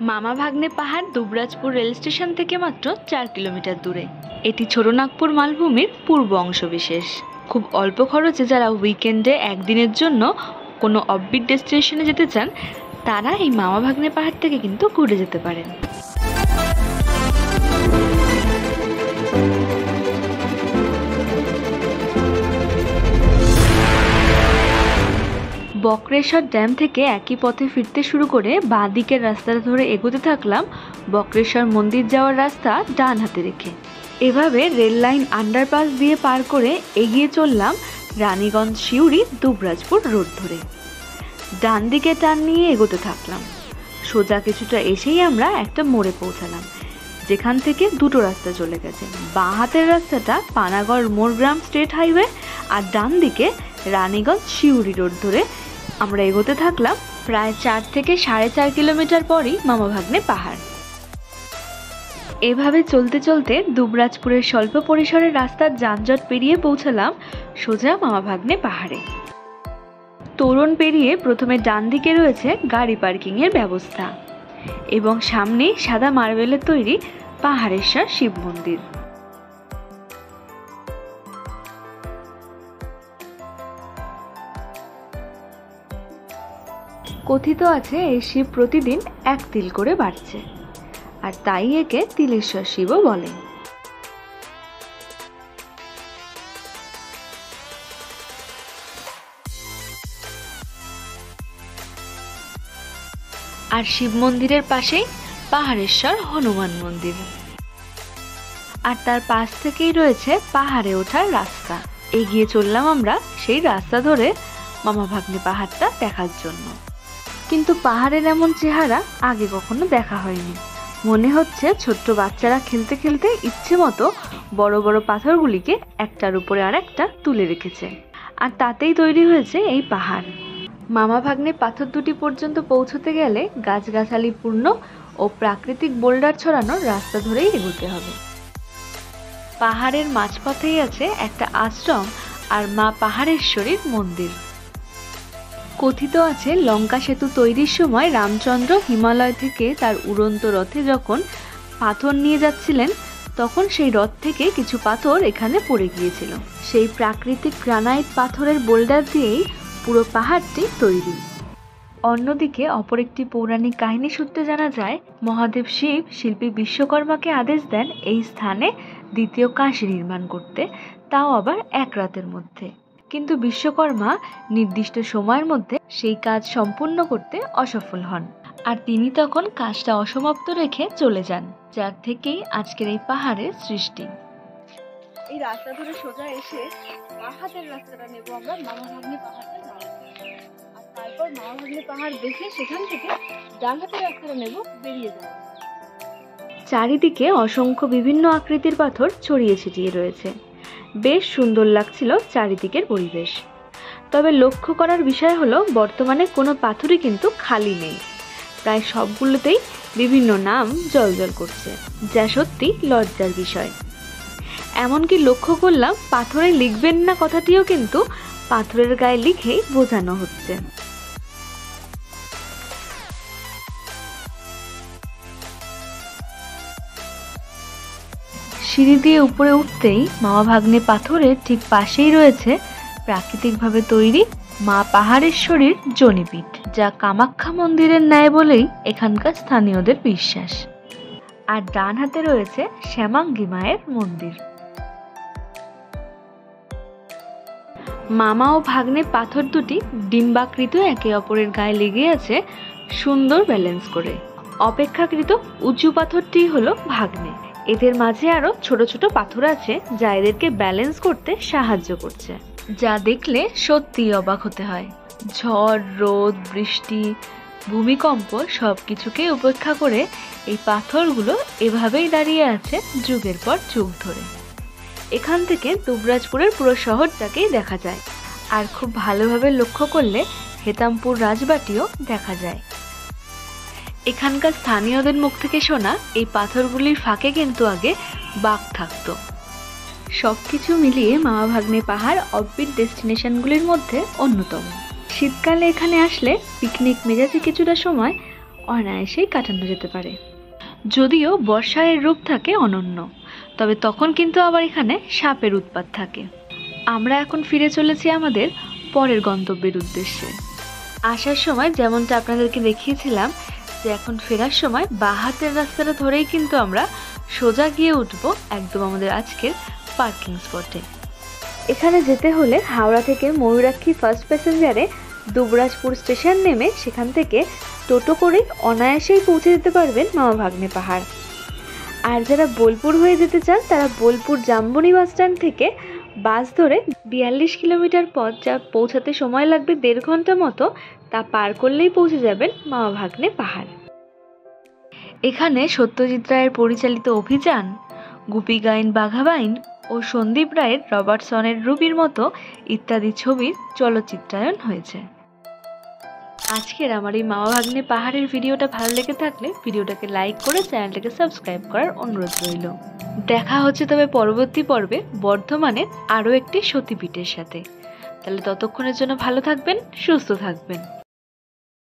মামা ভাগ্নে পাহাড় দুবরাজপুর রেল স্টেশন থেকে মাত্র 4 কিলোমিটার দূরে। এটি ছোটনাগপুর মালভূমির পূর্ব অংশবিশেষ। খুব অল্প খরচে যারা উইকেন্ডে একদিনের জন্য কোনো অফবিট ডেস্টিনেশনে যেতে চান তারা এই মামা ভাগ্নে পাহাড় থেকে কিন্তু ঘুরে যেতে পারেন। বক্রেশ্বর ড্যাম থেকে একই পথে ফিরতে শুরু করে বাঁ দিকের রাস্তা ধরে এগোতে থাকলাম বক্রেশ্বর মন্দির যাওয়ার রাস্তা ডান হাতে রেখে। এভাবে রেল লাইন আন্ডারপাস দিয়ে পার করে এগিয়ে চললাম রানীগঞ্জ সিউড়ি দুবরাজপুর রোড ধরে। ডান দিকে টার্ন নিয়ে এগোতে থাকলাম। সোজা কিছুটা এসেই আমরা একটা মোড়ে পৌঁছালাম, যেখান থেকে দুটো রাস্তা চলে গেছে। বাঁ হাতের রাস্তাটা পানাগড় মোরগ্রাম স্টেট হাইওয়ে, আর ডান দিকে রানীগঞ্জ সিউড়ি রোড ধরে আমরা এগোতে থাকলাম। প্রায় 4 থেকে 4.5 কিলোমিটার পরই মামা ভাগ্নে পাহাড়। এভাবে চলতে চলতে দুবরাজপুরের স্বল্প পরিসরের রাস্তার যানজট পেরিয়ে পৌঁছালাম সোজা মামা ভাগ্নে পাহাড়ে। তোরণ পেরিয়ে প্রথমে ডান দিকে রয়েছে গাড়ি পার্কিংয়ের ব্যবস্থা এবং সামনেই সাদা মার্বেলের তৈরি পাহাড়েশ্বর শিব মন্দির। কথিত আছে এই শিব প্রতিদিন 1 তিল করে বাড়ছে, আর তাই একে তিলেশ্বর শিবও বলে। আর শিব মন্দিরের পাশেই পাহাড়েশ্বর হনুমান মন্দির, আর তার পাশ থেকেই রয়েছে পাহাড়ে ওঠার রাস্তা। এগিয়ে চললাম আমরা সেই রাস্তা ধরে মামা ভাগ্নে পাহাড়টা দেখার জন্য। কিন্তু পাহাড়ের এমন চেহারা আগে কখনো দেখা হয়নি। মনে হচ্ছে ছোট্ট বাচ্চারা খেলতে খেলতে ইচ্ছে মতো বড় বড় পাথরগুলিকে একটার উপরে আর একটা তুলে রেখেছে, আর তাতেই তৈরি হয়েছে এই পাহাড়। মামা ভাগ্নে পাথর দুটি পর্যন্ত পৌঁছতে গেলে গাছগাছালি পূর্ণ ও প্রাকৃতিক বোল্ডার ছড়ানোর রাস্তা ধরেই এগোতে হবে। পাহাড়ের মাঝপথেই আছে একটা আশ্রম আর মা পাহাড়েশ্বরীর মন্দির। কথিত আছে লঙ্কা সেতু তৈরির সময় রামচন্দ্র হিমালয় থেকে তার উড়ন্ত রথে যখন পাথর নিয়ে যাচ্ছিলেন তখন সেই রথ থেকে কিছু পাথর এখানে পড়ে গিয়েছিল। সেই প্রাকৃতিক গ্রানাইট পাথরের বোল্ডার দিয়েই পুরো পাহাড়টি তৈরি। অন্যদিকে অপর একটি পৌরাণিক কাহিনী সূত্রে জানা যায় মহাদেব শিব শিল্পী বিশ্বকর্মাকে আদেশ দেন এই স্থানে দ্বিতীয় কাশী নির্মাণ করতে, তাও আবার 1 রাতের মধ্যে। কিন্তু বিশ্বকর্মা নির্দিষ্ট সময়ের মধ্যে সেই কাজ সম্পূর্ণ করতে অসফল হন, আর তিনি তখন কাজটা অসমাপ্ত রেখে চলে যান, যার থেকেই আজকের এই পাহাড়ের সৃষ্টি। এই রাস্তা ধরে সোজা এসে বাঁ হাতের রাস্তাটা নেব আমরা মামা ভাগ্নে পাহাড়টা যাওয়ার, আর তারপর মামা ভাগ্নে পাহাড় দেখে সেখান থেকে ডান হাতের রাস্তাটা নেব বেরিয়ে যাব। চারিদিকে অসংখ্য বিভিন্ন আকৃতির পাথর ছড়িয়ে ছিটিয়ে রয়েছে। বেশ সুন্দর লাগছিল চারিদিকের পরিবেশ। তবে লক্ষ্য করার বিষয় হলো বর্তমানে কোনো পাথরই কিন্তু খালি নেই। প্রায় সবগুলোতেই বিভিন্ন নাম জ্বলজ্বল করছে, যা সত্যি লজ্জার বিষয়। এমনকি লক্ষ্য করলাম পাথরে লিখবেন না কথাটিও কিন্তু পাথরের গায়ে লিখেই বোঝানো হচ্ছে। সিঁড়ি দিয়ে উপরে উঠতেই মামা ভাগ্নে পাথরের ঠিক পাশেই রয়েছে প্রাকৃতিকভাবে তৈরি মা পাহাড়েশ্বরীর জনিপীঠ, যা কামাখ্যা মন্দিরের ন্যায় বলেই এখানকার স্থানীয়দের বিশ্বাস। আর ডান হাতে রয়েছে শ্যামাঙ্গী মায়ের মন্দির। মামা ও ভাগ্নে পাথর দুটি ডিম্বাকৃত একে অপরের গায়ে লেগে আছে সুন্দর ব্যালেন্স করে। অপেক্ষাকৃত উঁচু পাথরটি হলো ভাগ্নে। এদের মাঝে আরো ছোট ছোট পাথর আছে যা এদেরকে ব্যালেন্স করতে সাহায্য করছে, যা দেখলে সত্যিই অবাক হতে হয়। ঝড়, রোদ, বৃষ্টি, ভূমিকম্প সবকিছুকে উপেক্ষা করে এই পাথরগুলো এভাবেই দাঁড়িয়ে আছে যুগের পর যুগ ধরে। এখান থেকে দুবরাজপুরের পুরো শহরটাকেই দেখা যায়, আর খুব ভালোভাবে লক্ষ্য করলে হেতামপুর রাজবাটিও দেখা যায়। এখানকার স্থানীয়দের মুখ থেকে শোনা এই পাথরগুলির ফাঁকে কিন্তু আগে বাঘ থাকতো। সবকিছু মিলিয়ে মামা ভাগ্নে পাহাড় অফবিট ডেস্টিনেশনগুলির মধ্যে অন্যতম। শীতকালে এখানে আসলে পিকনিক মেজাজে কিছুটা সময় অনায়াসেই কাটানো যেতে পারে। যদিও বর্ষায় এর রূপ থাকে অনন্য, তবে তখন কিন্তু আবার এখানে সাপের উৎপাত থাকে। আমরা এখন ফিরে চলেছি আমাদের পরের গন্তব্যের উদ্দেশ্যে। আসার সময় যেমনটা আপনাদেরকে দেখিয়েছিলাম যে এখন ফেরার সময় বাঁ হাতের রাস্তাটা ধরেই কিন্তু আমরা সোজা গিয়ে উঠবো একদম আমাদের আজকের পার্কিং স্পটে। এখানে যেতে হলে হাওড়া থেকে ময়ূরাক্ষী ফার্স্ট প্যাসেঞ্জারে দুবরাজপুর স্টেশন নেমে সেখান থেকে টোটো করে অনায়াসেই পৌঁছে যেতে পারবেন মামা ভাগ্নে পাহাড়। আর যারা বোলপুর হয়ে যেতে চান তারা বোলপুর জাম্বনি বাস স্ট্যান্ড থেকে বাস ধরে 42 কিলোমিটার পথ, যা পৌঁছাতে সময় লাগবে 1.5 ঘন্টা মতো, তা পার করলেই পৌঁছে যাবেন মামা ভাগ্নে পাহাড়। এখানে সত্যজিৎ রায়ের পরিচালিত অভিযান, গুপি গাইন বাঘা বাইন ও সন্দীপ রায়ের রবার্টসনের রুবির মতো ইত্যাদি ছবির চলচ্চিত্রায়ন হয়েছে। আজকের আমার এই মামা ভাগ্নে পাহাড়ের ভিডিওটা ভালো লেগে থাকলে ভিডিওটাকে লাইক করে চ্যানেলটাকে সাবস্ক্রাইব করার অনুরোধ রইল। দেখা হচ্ছে তবে পরবর্তী পর্বে বর্ধমানের আরও একটি সতীপীঠের সাথে। তাহলে ততক্ষণের জন্য ভালো থাকবেন, সুস্থ থাকবেন।